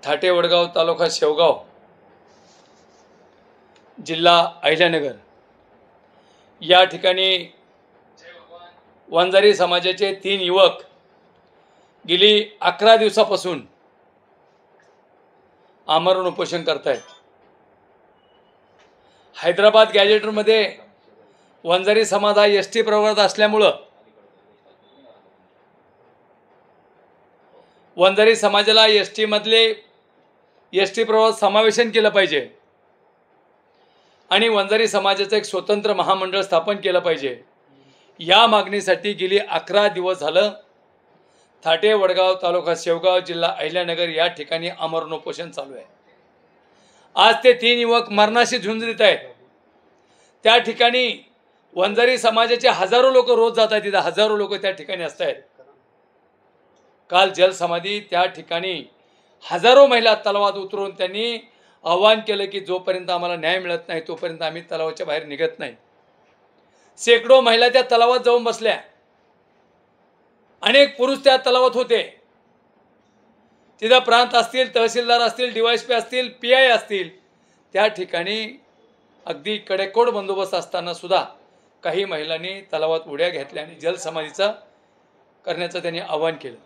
थाटे वडगाव तालुका शेवगाव जिल्हा अहिल्यानगर या ठिकाणी वंजारी समाजाचे 3 युवक गेली 11 दिवसापासून आमरण उपोषण करतायत। हैदराबाद गॅजेटरमध्ये वंजारी समाज हा एसटी प्रवर्गात असल्यामुळे वंजारी समाजाला एसटी मधले एसटी प्रवर्गात समावेशन केलं पाहिजे आणि वंजारी समाजाचं एक स्वतंत्र महामंडळ स्थापन केलं पाहिजे। या मागणीसाठी गेली 11 दिवस झालं थाटे वडगाव तालुका शेवगाव जिल्हा अहिल्यानगर या ठिकाणी आमरण उपोषण चालू आहे। आज ते 3 युवक मरणाशी झुंज देत आहेत। त्या ठिकाणी वंजारी समाजाचे हजारो लोक रोज जातात, तिथे हजारो लोक त्या ठिकाणी असतात। काल जलसमाधी त्या ठिकाणी हजारो महिला तलावात उतरून त्यांनी आवाहन केलं की जोपर्यंत आम्हाला न्याय मिळत नाही तोपर्यंत आम्ही तलावाच्या बाहेर निघत नाही। शेकडो महिला त्या तलावात जाऊन बसल्या, अनेक पुरुष त्या तलावात होते। तिथे प्रांत असतील, तहसीलदार असतील, डीवायएसपी असतील, पीआय असतील, त्या ठिकाणी अगदी कडेकोट बंदोबस्त असताना सुद्धा काही महिलांनी तलावात उड्या घेतल्या आणि जलसमाधीचं करण्याचं त्यांनी आवाहन केलं।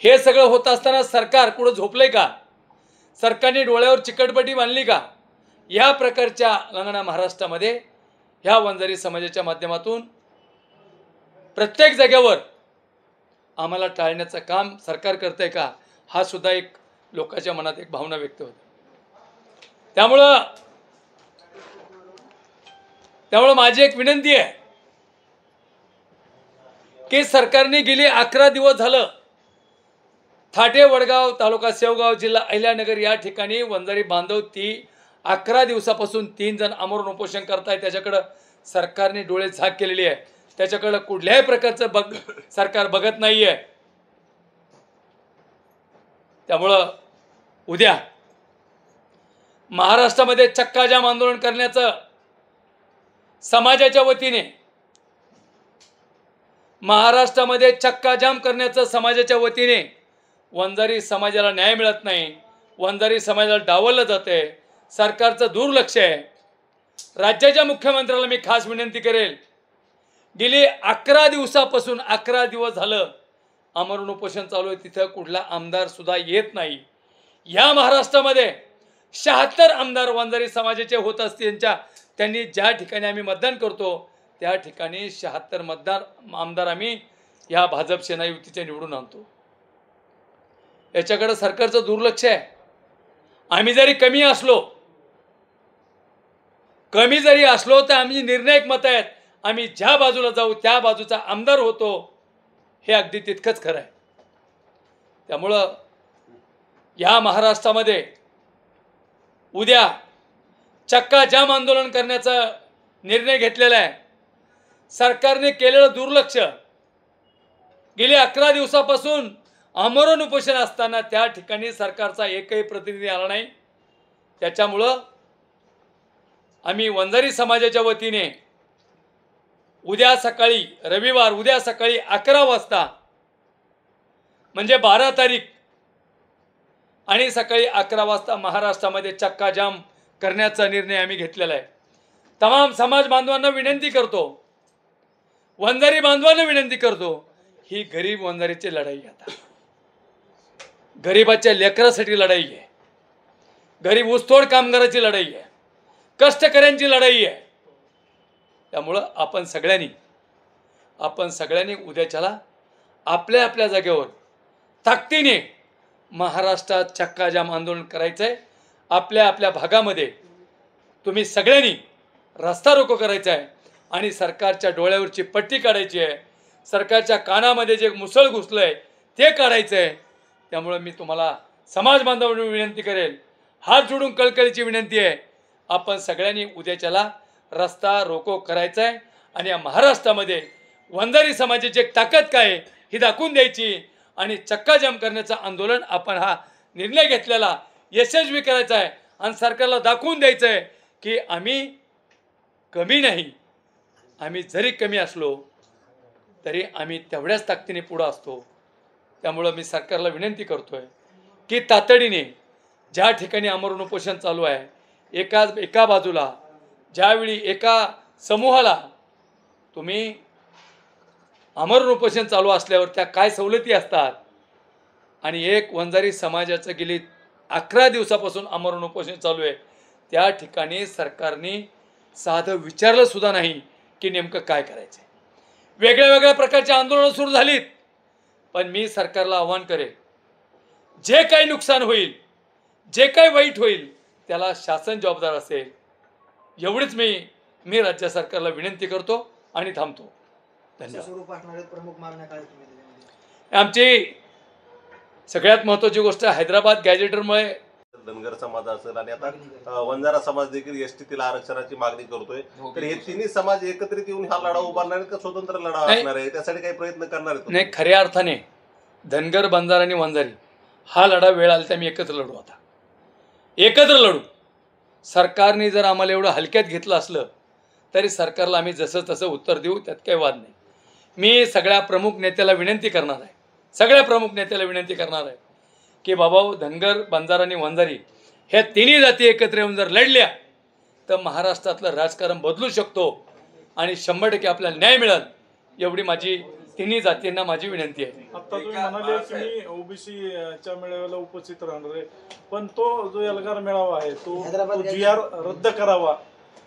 हे सगळं होत असताना सरकार कुठं झोपलंय का? सरकारने डोळ्यावर चिकटपट्टी बांधली का? या प्रकारच्या लंगडा महाराष्ट्रामध्ये ह्या वंजारी समाजाच्या माध्यमातून प्रत्येक जागेवर आम्हाला टाळण्याचं काम सरकार करतंय का? हा सुद्धा एक लोकांच्या मनात एक भावना व्यक्त होते। त्यामुळे माझी एक विनंती आहे की सरकारने गेली 11 दिवस झालं थाटे वडगाव तालुका शेवगाव जिल्हा अहिल्यानगर या ठिकाणी वंजारी बांधव 11 दिवसापासून 3 जण आमरण उपोषण करतायत। त्याच्याकडे सरकारने डोळे झाक केलेली आहे, त्याच्याकडे कुठल्याही प्रकारचं सरकार बघत नाहीये। त्यामुळे उद्या महाराष्ट्रामध्ये चक्काजाम आंदोलन करण्याचं समाजाच्या वतीने महाराष्ट्रामध्ये चक्काजाम करण्याचं समाजाच्या वतीने वंजारी समाजाला न्याय मिळत नाही, वंजारी समाजाला डावललं जाते, सरकारचं दुर्लक्ष आहे। राज्याच्या मुख्यमंत्र्याला मी खास विनंती करेल, गेली 11 दिवसापासून 11 दिवस झालं आमरण उपोषण चालू आहे, तिथं कुठला आमदार सुद्धा येत नाही। या महाराष्ट्रामध्ये 76 आमदार वंजारी समाजाचे होत असतील, त्यांनी ज्या ठिकाणी आम्ही मतदान करतो त्या ठिकाणी 76 आमदार आम्ही या भाजप सेना युतीचे निवडून आणतो। याच्याकडे सरकारचं दुर्लक्ष आहे। आम्ही जरी कमी जरी असलो तर आम्ही निर्णायक मत आहेत, आम्ही ज्या बाजूला जाऊ त्या बाजूचा आमदार होतो, हे अगदी तितकंच खरं आहे। त्यामुळं या महाराष्ट्रामध्ये उद्या चक्काजाम आंदोलन करण्याचा निर्णय घेतलेला आहे। सरकारने केलेलं दुर्लक्ष, गेली 11 दिवसापासून आमरण उपोषण असताना त्या ठिकाणी सरकारचा एकही प्रतिनिधी आला नाही। त्याच्यामुळं आम्ही वंजारी समाजाच्या वतीने उद्या सकाळी रविवार उद्या सकाळी 11 वाजता म्हणजे 12 तारीख आणि सकाळी 11 वाजता महाराष्ट्रामध्ये चक्काजाम करण्याचा निर्णय आम्ही घेतलेला आहे। तमाम समाज बांधवांना विनंती करतो, वंजारी बांधवांना विनंती करतो, ही गरीब वंजारीची लढाई आहे। आता गरीबाच्या लेकरासाठी लढाई आहे, गरीब ऊसतोड कामगाराची लढाई आहे, कष्टकऱ्यांची लढाई आहे। त्यामुळं आपण सगळ्यांनी उद्याच्याला आपल्या आपल्या जागेवर ताकदीने महाराष्ट्रात चक्काजाम आंदोलन करायचं आहे। आपल्या आपल्या भागामध्ये तुम्ही सगळ्यांनी रस्ता रोको करायचा आहे आणि सरकारच्या डोळ्यावरची पट्टी काढायची आहे, सरकारच्या कानामध्ये जे मुसळ घुसलंय ते काढायचं आहे। त्यामुळे मी तुम्हाला समाज बांधवांना विनंती करेल, हात जोडून कळकळीची विनंती आहे, आपण सगळ्यांनी उद्याच्याला रस्ता रोको करायचा आहे आणि या महाराष्ट्रामध्ये वंजारी समाजाची एक ताकद काय आहे ही दाखवून द्यायची आणि चक्काजाम करण्याचं आंदोलन आपण हा निर्णय घेतलेला यशस्वी करायचा आहे आणि सरकारला दाखवून द्यायचं आहे की आम्ही कमी नाही, आम्ही जरी कमी असलो तरी आम्ही तेवढ्याच ताकदीने पुढे असतो। त्यामुळे मी सरकारला विनंती करतोय की तातडीने ज्या ठिकाणी आमरण उपोषण चालू आहे, एका बाजूला ज्यावेळी एका समूहाला तुम्ही आमरण उपोषण चालू असल्यावर त्या काय सवलती असतात, आणि एक वंजारी समाजाचं गेली 11 दिवसापासून आमरण उपोषण चालू आहे, त्या ठिकाणी सरकारने साधं विचारलं सुद्धा नाही की नेमकं काय करायचं. वेगळ्या वेगळ्या प्रकारची आंदोलनं सुरू झालीत, पण मी सरकारला आव्हान करेन, जे काही नुकसान होईल, जे काही वाईट होईल त्याला शासन जबाबदार असेल, एवढीच मी राज्य सरकारला विनंती करतो आणि थांबतो. आमची सगळ्यात महत्त्वाची गोष्ट हैदराबाद गॅजेटरमुळे धनगर समाज असेल आणि आता वंजारा समाज देखील एसटीतील आरक्षणाची मागणी करतोय. तर हे तिन्ही समाज एकत्रित येऊन हा लढा उभारणार आहेत का स्वतंत्र लढा असणार आहे? त्यासाठी काही प्रयत्न करणार आहेत? नाही, खऱ्या अर्थाने धनगर, बंजारा आणि वंजारी हा लढा वेळ आला तर मी एकत्र लढू. आता एकत्र लढू. सरकारने जर आम्हाला एवढं हलक्यात घेतलं असलं तरी सरकारला आम्ही जसं तसं उत्तर देऊ, त्यात काही वाद नाही. मी सगळ्या प्रमुख नेत्याला विनंती करणार आहे, सगळ्या प्रमुख नेत्याला विनंती करणार आहे की बाबा, धनगर, बंजारा आणि वंजारी ह्या तिन्ही जाती एकत्र येऊन जर लढल्या तर महाराष्ट्रातलं राजकारण बदलू शकतो आणि 100% आपल्याला न्याय मिळेल, एवढी माझी तिन्ही जातींना माझी विनंती आहे. आता तुम्ही म्हणाले की मी ओबीसीच्या मेळाव्याला उपस्थित राहणार आहे, पण तो जो एल्गार मेळावा आहे तो GR रद्द करावा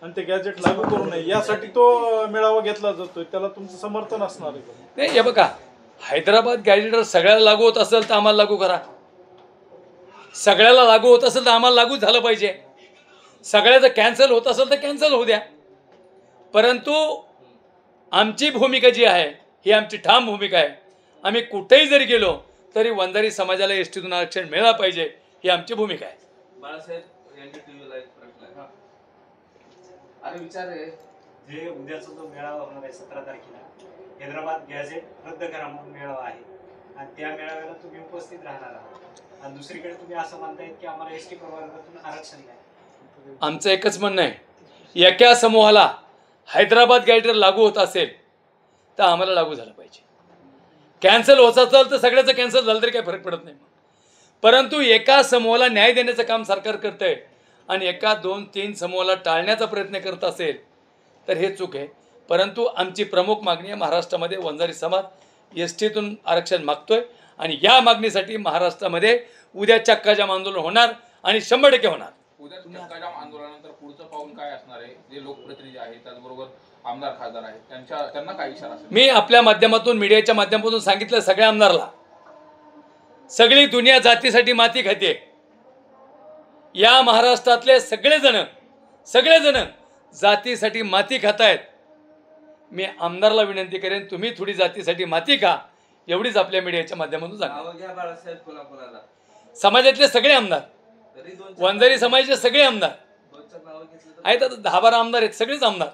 आणि ते गॅजेट लागू करू नये यासाठी तो मेळावा घेतला जातोय, त्याला तुमचं समर्थन असणार आहे? नाही, हे बघा, हैदराबाद गॅजेटर सगळ्याला लागू होत असेल तर आम्हाला लागू करा, सगळ्याला लागू होत असेल तर आम्हाला लागू झालं पाहिजे, सगळ्याचं कॅन्सल होत असेल तर कॅन्सल होऊ द्या. परंतु आमची भूमिका जी आहे ही आमची ठाम भूमिका आहे. आम्ही कुठेही जरी गेलो तरी वंजारी समाजाला एसटीतून आरक्षण मिळालं पाहिजे, ही आमची भूमिका आहे. बाळासाहेब यांनी टीव्हीला एक प्रश्न आहे. अरे विचार आहे, जे उद्याचा जो मेळावा होणार आहे 17 तारखेला, हैदराबाद गॅजेट रद्द करा म्हणून मेळावा आहे आणि त्या मेळाव्याला तुम्ही उपस्थित राहणार आहात आणि दुसरीकडे तुम्ही असं म्हणतायत की आम्हाला एसटी प्रवर्गातून आरक्षण द्या. आमचं एकच म्हणणं आहे, एका समूहाला हैदराबाद गॅजेटर लागू होत असेल तर आम्हाला लागू झालं पाहिजे. कॅन्सल होत असेल तर सगळ्याचं कॅन्सल झालं तरी काही फरक पडत नाही. परंतु एका समूहाला न्याय देण्याचं काम सरकार करतं आहे आणि एका 2-3 समूहाला टाळण्याचा प्रयत्न करत असेल तर हे चूक आहे. परंतु आमची प्रमुख मागणी आहे, महाराष्ट्रामध्ये वंजारी समाज एसटीतून आरक्षण मागतोय आणि या मागणीसाठी महाराष्ट्रामध्ये उद्या चक्काजाम आंदोलन होणार आणि 100% होणार. उद्या चक्काजाम आंदोलनानंतर पुढचं पाऊल काय असणार आहे? जे लोकप्रतिनिधी आहेत, त्याचबरोबर आमदार खासदार आहेत, त्यांना काय इशारा असेल? मी आपल्या माध्यमातून, मीडियाच्या माध्यमातून सांगितलं सगळ्या आमदारला, सगळी दुनिया जातीसाठी माती खाते. या महाराष्ट्रातले सगळेजण जातीसाठी माती खातायत. मी आमदारला विनंती करेन, तुम्ही थोडी जातीसाठी माती खा, एवढीच आपल्या मीडियाच्या माध्यमातून सांगा. समाजातले सगळे आमदार, वंजारी समाजाचे सगळे आमदार आहेत, आता 10-12 आमदार आहेत, सगळेच आमदार.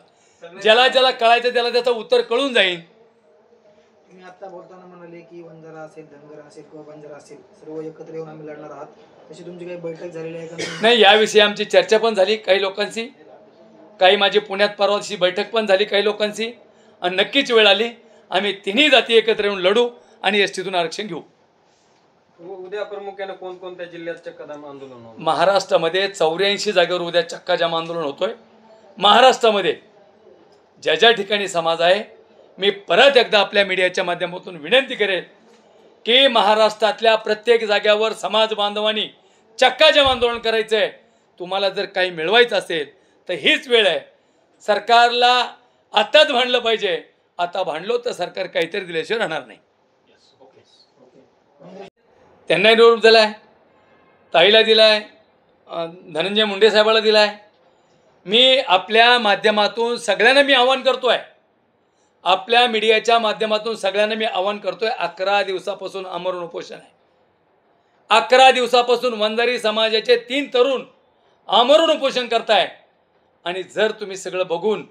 ज्याला कळायचं त्याला त्याचं उत्तर कळून जाईल. तुम्ही आता बोलताना म्हणाले की वंजारा असेल, धनगर असेल किंवा बंजारा असेल, सर्व एकत्र येऊन आम्ही लढणार आहात. तशी तुमची काही बैठक झालेली आहे का? नाही, याविषयी आमची चर्चा पण झाली काही लोकांशी, काही माझी पुण्यात परवाची बैठक पण झाली काही लोकांशी, आणि नक्कीच वेळ आली आम्ही तिन्ही जाती एकत्र येऊन लढू आणि एसटीतून आरक्षण घेऊ. उद्या प्रामुख्याने कोणकोणत्या जिल्ह्यात चक्काजाम आंदोलन होणार? महाराष्ट्रामध्ये 84 जागेवर उद्या चक्काजाम आंदोलन होतोय. महाराष्ट्रामध्ये ज्या ज्या ठिकाणी समाज आहे, मी परत एकदा आपल्या मीडियाच्या माध्यमातून विनंती करेन की महाराष्ट्रातल्या प्रत्येक जाग्यावर समाज बांधवांनी चक्काजाम आंदोलन करायचं आहे. तुम्हाला जर काही मिळवायचं असेल तर हीच वेळ आहे. सरकारला आताच भांडलं पाहिजे, आता भांडलो तर सरकार काहीतरी दिल्याशिवाय राहणार नाही. त्यांनाही निरोप दिला आहे, ताईला दिला आहे, धनंजय मुंडे साहेबाला दिला आहे. मी आपल्या माध्यमातून सगळ्यांना मी आवाहन करतोय, आपल्या मीडियाच्या माध्यमातून सगळ्यांना मी आवाहन करतोय, 11 दिवसापासून आमरण उपोषण आहे. 11 दिवसापासून वंजारी समाजाचे 3 तरुण आमरण उपोषण करताय आणि जर तुम्ही सगळं बघून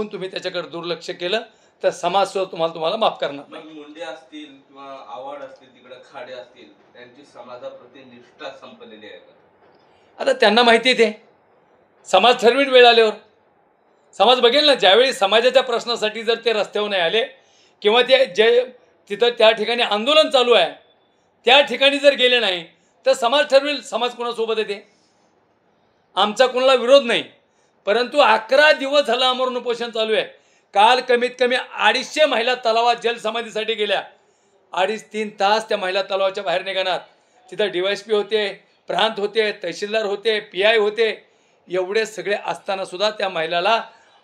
तुम्ही त्याच्याकडे दुर्लक्ष केलं तर समाज तुम्हाला माफ करणार नाही. मुंडे असतील किंवा आव्हाड असतील, तिकडे खाडे असतील, त्यांची समाजाप्रती निष्ठा संपलेली आहे का? आता त्यांना माहिती आहे, ते समाज ठरवीन वेळ आल्यावर समाज बघेल ना. ज्यावेळी समाजाच्या प्रश्नासाठी जर ते रस्त्यावर नाही आले किंवा ते जे तिथं त्या ठिकाणी आंदोलन चालू आहे त्या ठिकाणी जर गेले नाही तर समाज ठरवेल समाज कोणासोबत येते. आमचा कोणाला विरोध नाही, परंतु 11 दिवस झालं आमरण उपोषण चालू आहे. काल कमीत कमी 250 महिला तलावात जलसमाधीसाठी गेल्या. 2.5-3 तास त्या महिला तलावाच्या बाहेर निघणार. तिथं DYSP होते, प्रांत होते, तहसीलदार होते, PI होते. एवढे सगळे असताना सुद्धा त्या महिलाला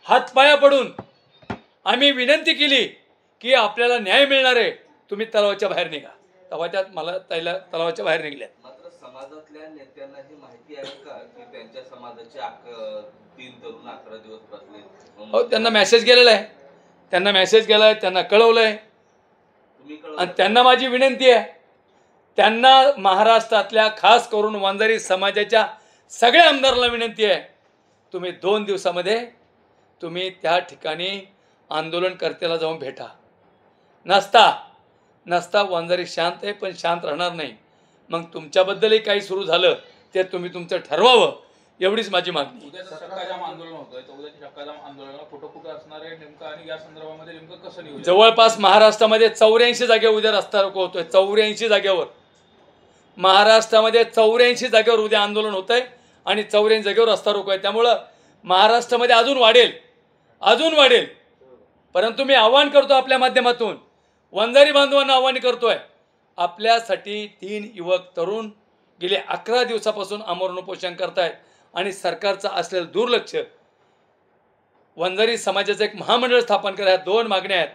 हातपाया पडून आम्ही विनंती केली की आपल्याला न्याय मिळणार आहे, तुम्ही तलावाच्या बाहेर निघा. तेव्हा त्यात मला तलावाच्या बाहेर निघल्या. मात्र समाजातल्या नेत्यांना ही माहिती आहे का की त्यांच्या समाजाचे 3 तरुण 11 दिवस बसले? हो, त्यांना मेसेज गेलेला आहे, त्यांना मेसेज गेला आहे, त्यांना कळवलं आहे. आणि त्यांना माझी विनंती आहे, त्यांना महाराष्ट्रातल्या खास करून वंजारी समाजाच्या सगळ्या आमदारांना विनंती आहे, तुम्ही 2 दिवसामध्ये तुम्ही त्या ठिकाणी आंदोलनकर्त्याला जाऊन भेटा. नसता वंजारी शांत आहे, पण शांत राहणार नाही. मग तुमच्याबद्दलही काही सुरू झालं ते तुम्ही तुमचं ठरवावं, एवढीच माझी मागणी. उद्याचं चक्काजाम आंदोलन होतंय, तर उद्याच्या चक्काजाम आंदोलनाला कुठं असणार आहे नेमकं, आणि या संदर्भामध्ये नेमकं कसं नियोजन? जवळपास महाराष्ट्रामध्ये 84 जागेवर उद्या रस्ता रोको होतोय. 84 जागेवर महाराष्ट्रामध्ये 84 जागेवर उद्या आंदोलन होत आहे आणि 84 जागेवर रस्ता रोको आहे. त्यामुळं महाराष्ट्रामध्ये अजून वाढेल. परंतु मी आवाहन करतो आपल्या माध्यमातून, वंजारी बांधवांना आवाहन करतोय, आपल्यासाठी 3 युवक तरुण गेले 11 दिवसापासून आमरण उपोषण करतायत आणि सरकारचं असलेलं दुर्लक्ष. वंजारी समाजाचं एक महामंडळ स्थापन करा, ह्या 2 मागण्या आहेत,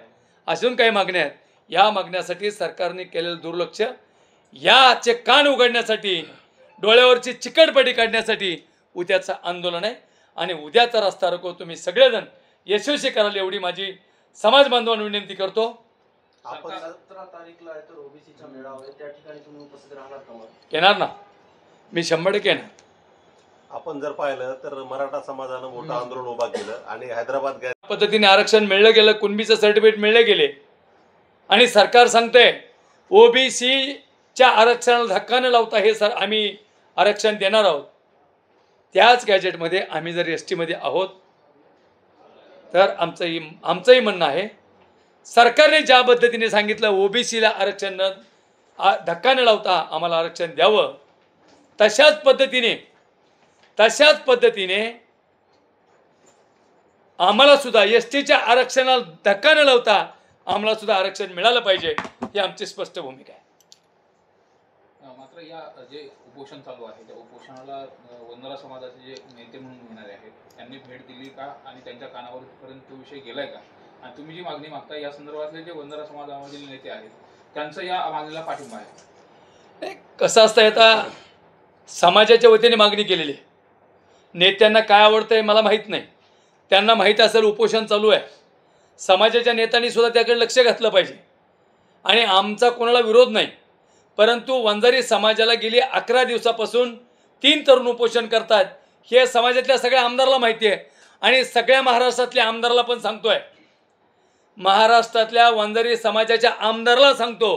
अजून काही मागण्या आहेत. या मागण्यासाठी सरकारने केलेलं दुर्लक्ष, याचे कान उघडण्यासाठी, डोळ्यावरची चिकटपटी काढण्यासाठी उद्याचं आंदोलन आहे. आणि उद्याचा रस्ता रोको तुम्ही सगळेजण यशस्वी कराल एवढी माझी समाज बांधवांना विनंती करतो. आपण 17 तारीखला आहे तर ओबीसीचा मेळावा आहे, त्या ठिकाणी तुम्ही उपस्थित राहणार का? येणार ना, मी 100% येणार. आपण जर पाहिलं तर मराठा समाजानं मोठं आंदोलन उभा केलं आणि हैदराबाद गॅस पद्धतीने आरक्षण मिळलं गेलं, कुणबीचं सर्टिफिकेट मिळले गेले आणि सरकार सांगतंय ओबीसीच्या आरक्षणाला धक्का न लावता हे आम्ही आरक्षण देणार आहोत. त्याच गॅजेटमध्ये आम्ही जर ST मध्ये आहोत तर आमचंही म्हणणं आहे, सरकारने ज्या पद्धतीने सांगितलं ओबीसीला आरक्षण धक्का न लावता आम्हाला आरक्षण द्यावं, तशाच पद्धतीने आम्हाला सुद्धा STच्या आरक्षणाला धक्का न लावता आम्हाला सुद्धा आरक्षण मिळालं पाहिजे, ही आमची स्पष्ट भूमिका आहे. मात्र या जे उपोषण चालू आहे त्या उपोषणाला वंजारा समाजाचे जे नेते म्हणून येणारे आहेत त्यांनी भेट दिली का, आणि त्यांच्या कानावरपर्यंत तो विषय गेलाय का? आणि तुम्ही जी मागणी मागता या संदर्भातले जे वंजारा समाजामधील नेते आहेत त्यांचं या मागणीला पाठिंबा आहे? कसं असतं, आता समाजाच्या वतीने मागणी केलेली आहे, नेत्यांना काय आवडतंय मला माहीत नाही. त्यांना माहीत असेल उपोषण चालू आहे, समाजाच्या नेत्यांनी सुद्धा त्याकडे लक्ष घातलं पाहिजे. आणि आमचा कोणाला विरोध नाही, परंतु वंजारी समाजाला गेली 11 दिवसापासून 3 तरुण उपोषण करतात, हे समाजातल्या सगळ्या आमदाराला माहिती आहे. आणि सगळ्या महाराष्ट्रातल्या आमदाराला पण सांगतोय, महाराष्ट्रातल्या वंजारी समाजाच्या आमदाराला सांगतो,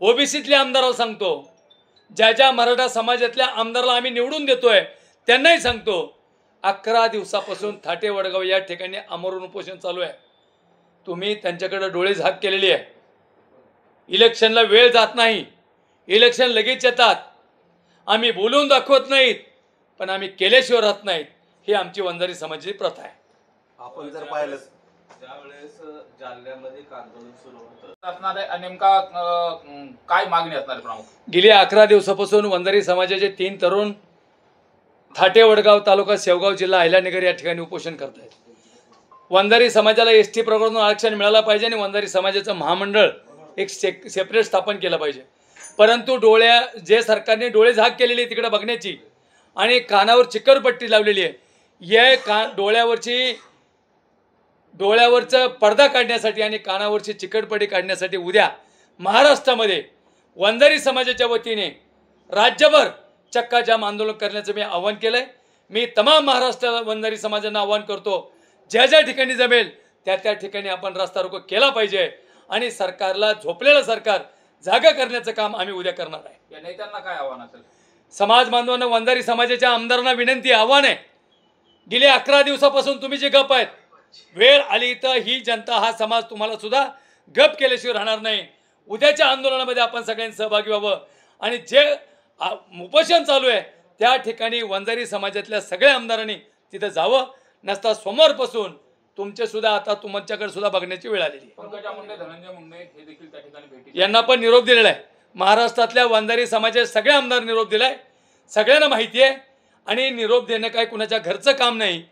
ओबीसीतल्या आमदाराला सांगतो, ज्या मराठा समाजातल्या आमदाराला आम्ही निवडून देतोय त्यांनाही सांगतो, 11 दिवसापासून थाटे वडगाव या ठिकाणी आमरण उपोषण चालू आहे. तुम्ही त्यांच्याकडे डोळे झाक केलेली आहे. इलेक्शनला वेळ जात नाही, इलेक्शन लगेच येतात. आम्ही बोलून दाखवत नाहीत, पण आम्ही केल्याशिवाय राहत नाहीत. ही आमची वंजारी समाजाची प्रथा आहे. आपण जर पाहिलं ज्यावेळेस जालन्यामध्ये आंदोलन सुरू होतं असणार आहे, नेमका काय मागणी असणार आहे प्रमुख? गेली 11 दिवसापासून वंजारी समाजाचे 3 तरुण थाटे वडगाव तालुका शेवगाव जिल्हा अहिल्यानगर या ठिकाणी उपोषण करत आहेत. वंजारी समाजाला ST प्रवर्गातून आरक्षण मिळालं पाहिजे आणि वंजारी समाजाचं महामंडळ एक सेपरेट स्थापन केलं पाहिजे. परंतु जे सरकारने डोळे झाक केलेली तिकडे बघण्याची आणि कानावर चिकटपट्टी लावलेली आहे, या डोळ्यावरचं पडदा काढण्यासाठी आणि कानावरची चिकटपट्टी काढण्यासाठी उद्या महाराष्ट्रामध्ये वंजारी समाजाच्या वतीने राज्यभर चक्काजाम आंदोलन करण्याचं मी आवाहन केलं आहे. मी तमाम महाराष्ट्राला वंजारी समाजांना आवाहन करतो, ज्या ठिकाणी जमेल त्या ठिकाणी आपण रस्ता रोको केला पाहिजे आणि सरकारला, झोपलेलं सरकार जागा करण्याचं काम आम्ही उद्या करणार आहे. या नेत्यांना काय आव्हान असेल? समाज बांधवांना, वंजारी समाजाच्या आमदारांना विनंती, आव्हान आहे, गेले 11 दिवसापासून तुम्ही जे गप आहेत, वेळ आली तर ही जनता, हा समाज तुम्हाला सुद्धा गप केल्याशिवाय राहणार नाही. उद्याच्या आंदोलनामध्ये आपण सगळ्यांनी सहभागी व्हावं आणि जे उपोषण चालू आहे त्या ठिकाणी वंजारी समाजातल्या सगळ्या आमदारांनी तिथं जावं. नसता समोरपासून तुमचे सुद्धा आता तुमच्याकडे सुद्धा बघण्याची वेळ आलेली आहे. पंकजा मुंडे, धनंजय मुंडे हे देखील त्या ठिकाणी भेटी यांना पण निरोप दिलेला आहे. महाराष्ट्रातल्या वंजारी समाजाचे सगळे आमदार निरोप दिलाय, सगळ्यांना माहिती आहे. आणि निरोप देणं काय कुणाच्या घरचं काम नाही.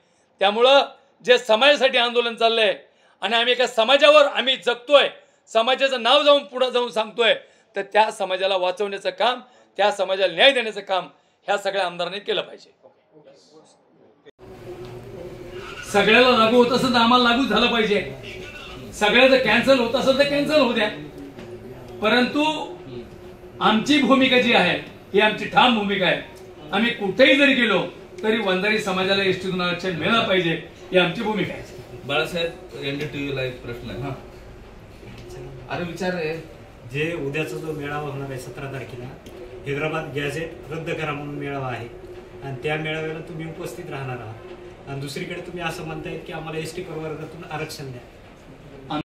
त्यामुळं जे समाजासाठी आंदोलन चाललंय आणि आम्ही एका समाजावर आम्ही जगतोय, समाजाचं नाव जाऊन पुढं जाऊन सांगतोय, तर त्या समाजाला वाचवण्याचं काम, त्या समाजाला न्याय देण्याचं काम ह्या सगळ्या आमदारांनी केलं पाहिजे. सगळ्याला लागू होत असेल तर आम्हाला लागू झालं पाहिजे. सगळ्याचं कॅन्सल होत असेल तर कॅन्सल होऊ द्या. परंतु आमची भूमिका जी आहे ही आमची ठाम भूमिका आहे. आम्ही कुठेही जरी गेलो तरी वंजारी समाजाला एसटीतून आरक्षण मिळालं पाहिजे ही आमची भूमिका आहे. बाळासाहेब, एनडीटीव्ही लाईव्ह प्रश्न आहे. अरे विचार आहे, जे उद्याचा जो मेळावा होणार आहे 17 तारखेला, हैदराबाद गॅझेट रद्द करा म्हणून मेळावा आहे आणि त्या मेळाव्याला तुम्ही उपस्थित राहणार आहात आणि दुसरीकडे तुम्ही असं म्हणतायत की आम्हाला एसटी प्रवर्गातून आरक्षण द्या.